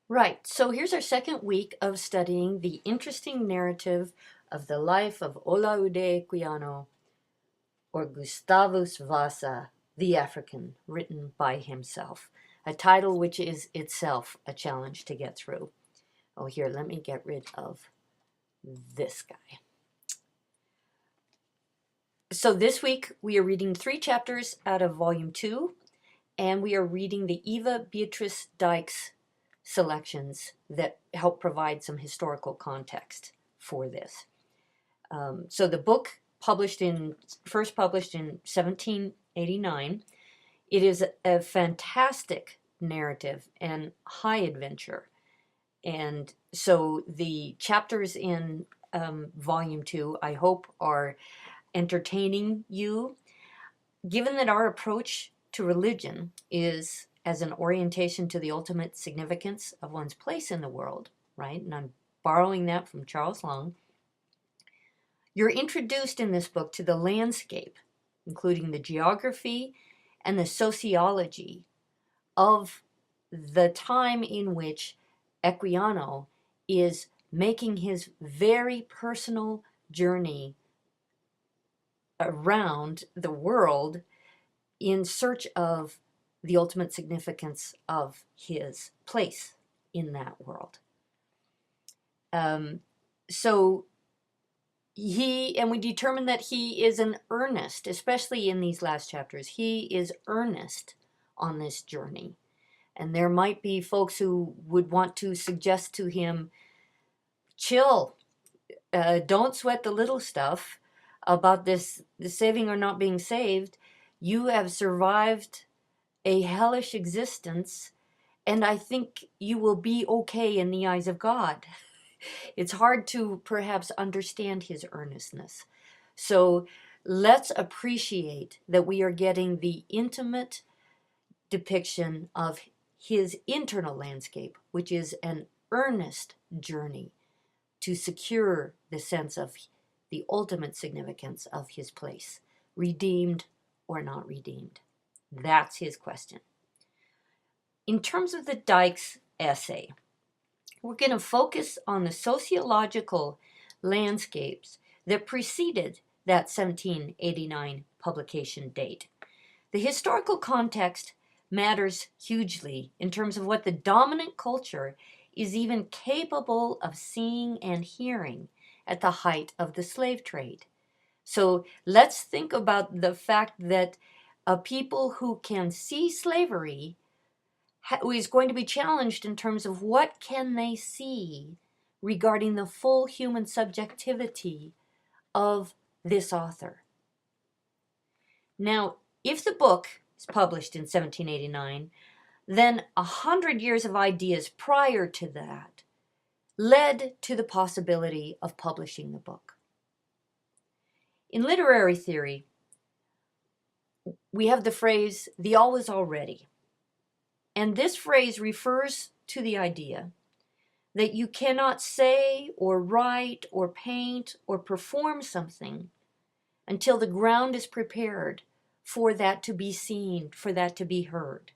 Right, so here's our second week of studying the interesting narrative of the life of Olaudah Equiano, or Gustavus Vasa, the African, written by himself, a title which is itself a challenge to get through. Oh, here, let me get rid of this guy. So this week we are reading 3 chapters out of Volume 2, and we are reading the Eva Beatrice Dykes selections that help provide some historical context for this. So the book first published in 1789. It is a fantastic narrative and high adventure. And so the chapters in Volume 2, I hope, are entertaining you. Given that our approach to religion is as an orientation to the ultimate significance of one's place in the world, right? And I'm borrowing that from Charles Long. You're introduced in this book to the landscape, including the geography and the sociology of the time in which Equiano is making his very personal journey around the world in search of the ultimate significance of his place in that world. So we determine that he is an earnest, especially in these last chapters, he is earnest on this journey. And there might be folks who would want to suggest to him, chill, don't sweat the little stuff about the saving or not being saved. You have survived a hellish existence, and I think you will be okay in the eyes of God. It's hard to perhaps understand his earnestness. So let's appreciate that we are getting the intimate depiction of his internal landscape, which is an earnest journey to secure the sense of the ultimate significance of his place, redeemed or not redeemed. That's his question. In terms of the Dykes essay, we're going to focus on the sociological landscapes that preceded that 1789 publication date. The historical context matters hugely in terms of what the dominant culture is even capable of seeing and hearing at the height of the slave trade. So let's think about the fact that a people who can see slavery is going to be challenged in terms of what can they see regarding the full human subjectivity of this author. Now, if the book is published in 1789, then 100 years of ideas prior to that led to the possibility of publishing the book. In literary theory, we have the phrase, the all is already. And this phrase refers to the idea that you cannot say or write or paint or perform something until the ground is prepared for that to be seen, for that to be heard.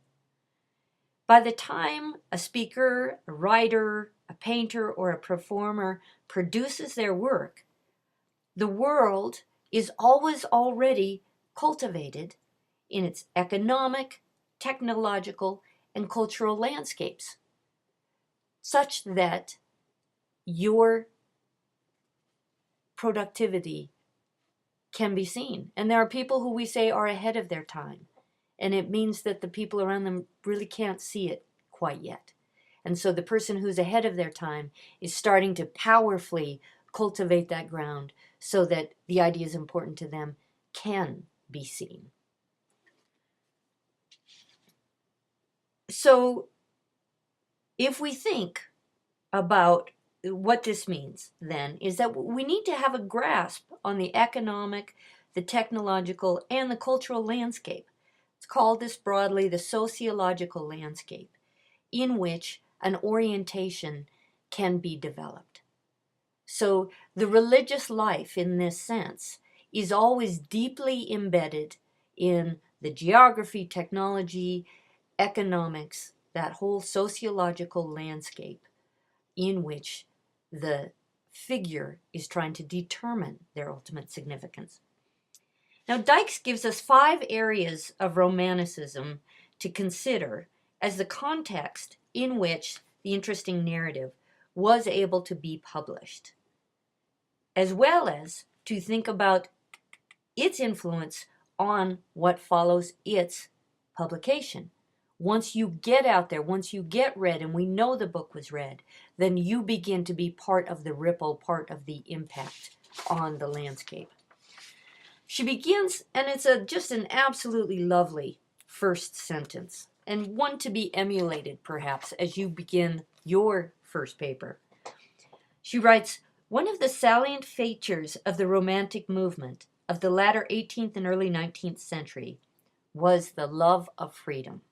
By the time a speaker, a writer, a painter, or a performer produces their work, the world is always already cultivated in its economic, technological, and cultural landscapes, such that your productivity can be seen. And there are people who we say are ahead of their time, and it means that the people around them really can't see it quite yet. And so the person who's ahead of their time is starting to powerfully cultivate that ground so that the ideas important to them can be seen. So if we think about what this means, then, is that we need to have a grasp on the economic, the technological, and the cultural landscape. It's called this broadly the sociological landscape, in which an orientation can be developed. So the religious life, in this sense, is always deeply embedded in the geography, technology, economics that whole sociological landscape in which the figure is trying to determine their ultimate significance. Now, Dykes gives us 5 areas of Romanticism to consider as the context in which the interesting narrative was able to be published, as well as to think about its influence on what follows its publication. Once you get out there, once you get read, and we know the book was read, then you begin to be part of the ripple, part of the impact on the landscape. She begins, and it's just an absolutely lovely first sentence, and one to be emulated, perhaps, as you begin your first paper. She writes, "One of the salient features of the Romantic movement of the latter 18th and early 19th century was the love of freedom."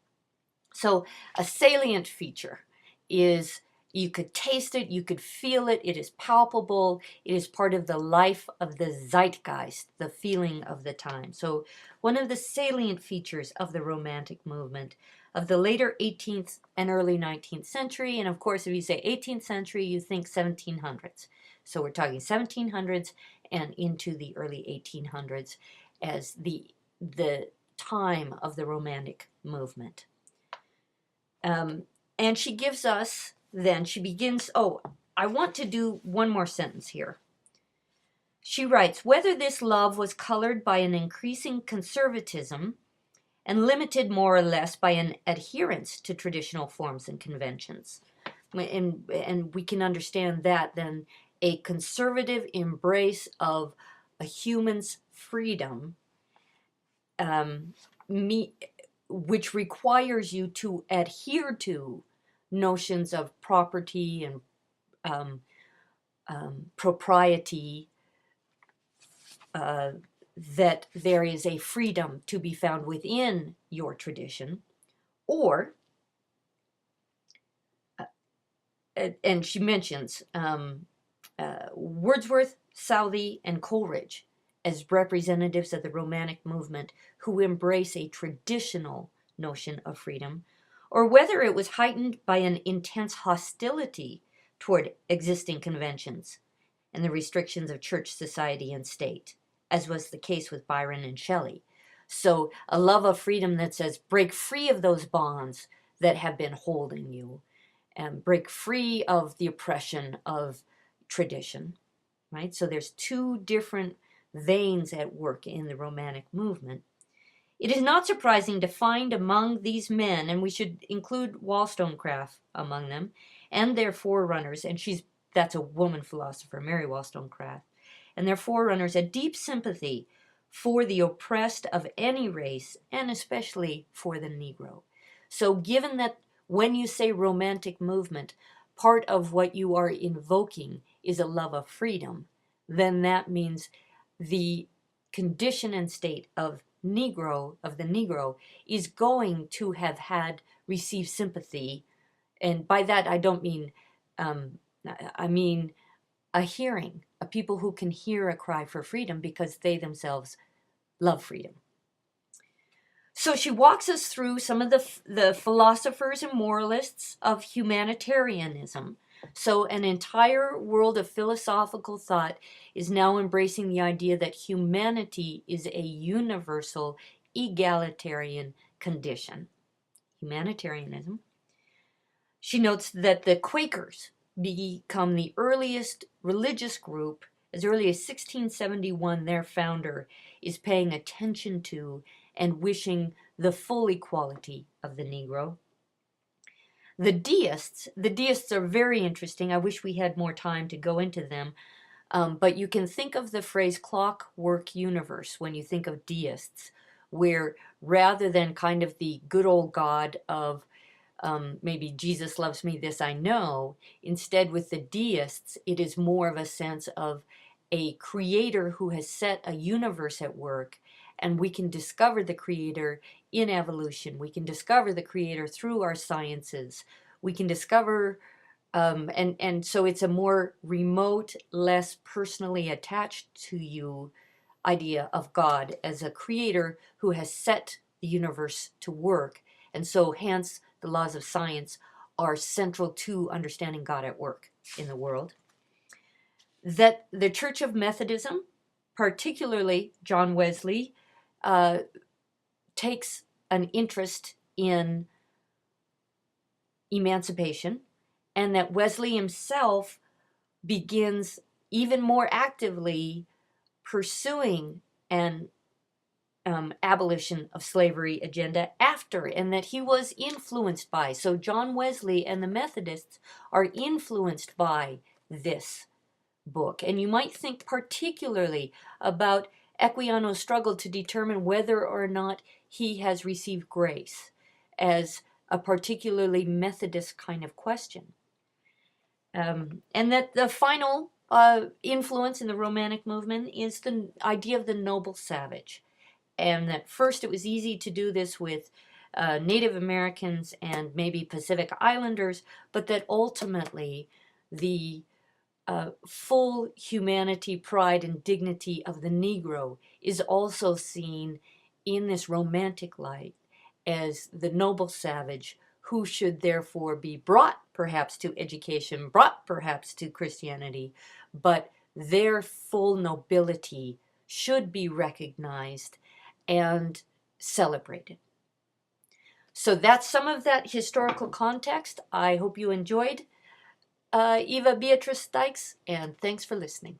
So a salient feature is you could taste it, you could feel it, it is palpable, it is part of the life of the zeitgeist, the feeling of the time. So one of the salient features of the Romantic movement of the later 18th and early 19th century, and of course if you say 18th century, you think 1700s. So we're talking 1700s and into the early 1800s as the time of the Romantic movement. And she gives us, then she begins, I want to do one more sentence here. She writes, "Whether this love was colored by an increasing conservatism and limited more or less by an adherence to traditional forms and conventions." And we can understand that then a conservative embrace of a human's freedom, which requires you to adhere to notions of property and propriety, that there is a freedom to be found within your tradition, or, and she mentions Wordsworth, Southey, and Coleridge as representatives of the Romantic movement who embrace a traditional notion of freedom, or whether it was heightened by an intense hostility toward existing conventions and the restrictions of church, society, and state, as was the case with Byron and Shelley. So a love of freedom that says, break free of those bonds that have been holding you, and break free of the oppression of tradition, right? So there's 2 different veins at work in the Romantic movement. It is not surprising to find among these men, and we should include Wollstonecraft among them, and their forerunners, and that's a woman philosopher, Mary Wollstonecraft, and their forerunners, a deep sympathy for the oppressed of any race, and especially for the Negro. So given that when you say Romantic movement, part of what you are invoking is a love of freedom, then that means the condition and state of the Negro is going to have received sympathy. And by that I don't mean, I mean a hearing, a people who can hear a cry for freedom because they themselves love freedom. So she walks us through some of the philosophers and moralists of humanitarianism. So an entire world of philosophical thought is now embracing the idea that humanity is a universal, egalitarian condition. Humanitarianism. She notes that the Quakers become the earliest religious group. As early as 1671, their founder is paying attention to and wishing the full equality of the Negro. The deists are very interesting. I wish we had more time to go into them. But you can think of the phrase clockwork universe when you think of deists, where rather than kind of the good old God of maybe Jesus loves me, this I know, instead with the deists, it is more of a sense of a creator who has set a universe at work, and we can discover the creator in evolution. We can discover the creator through our sciences. We can discover, and so it's a more remote, less personally attached to you idea of God as a creator who has set the universe to work. And so hence the laws of science are central to understanding God at work in the world. That the Church of Methodism, particularly John Wesley, takes an interest in emancipation, and that Wesley himself begins even more actively pursuing an abolition of slavery agenda after, and that he was influenced by. So John Wesley and the Methodists are influenced by this book. And you might think particularly about Equiano's struggle to determine whether or not he has received grace as a particularly Methodist kind of question. And that the final influence in the Romantic movement is the idea of the noble savage. And that first it was easy to do this with Native Americans and maybe Pacific Islanders, but that ultimately the full humanity, pride, and dignity of the Negro is also seen in this romantic light as the noble savage who should therefore be brought perhaps to education, brought perhaps to Christianity, but their full nobility should be recognized and celebrated. So that's some of that historical context. I hope you enjoyed. Eva Beatrice Dykes, and thanks for listening.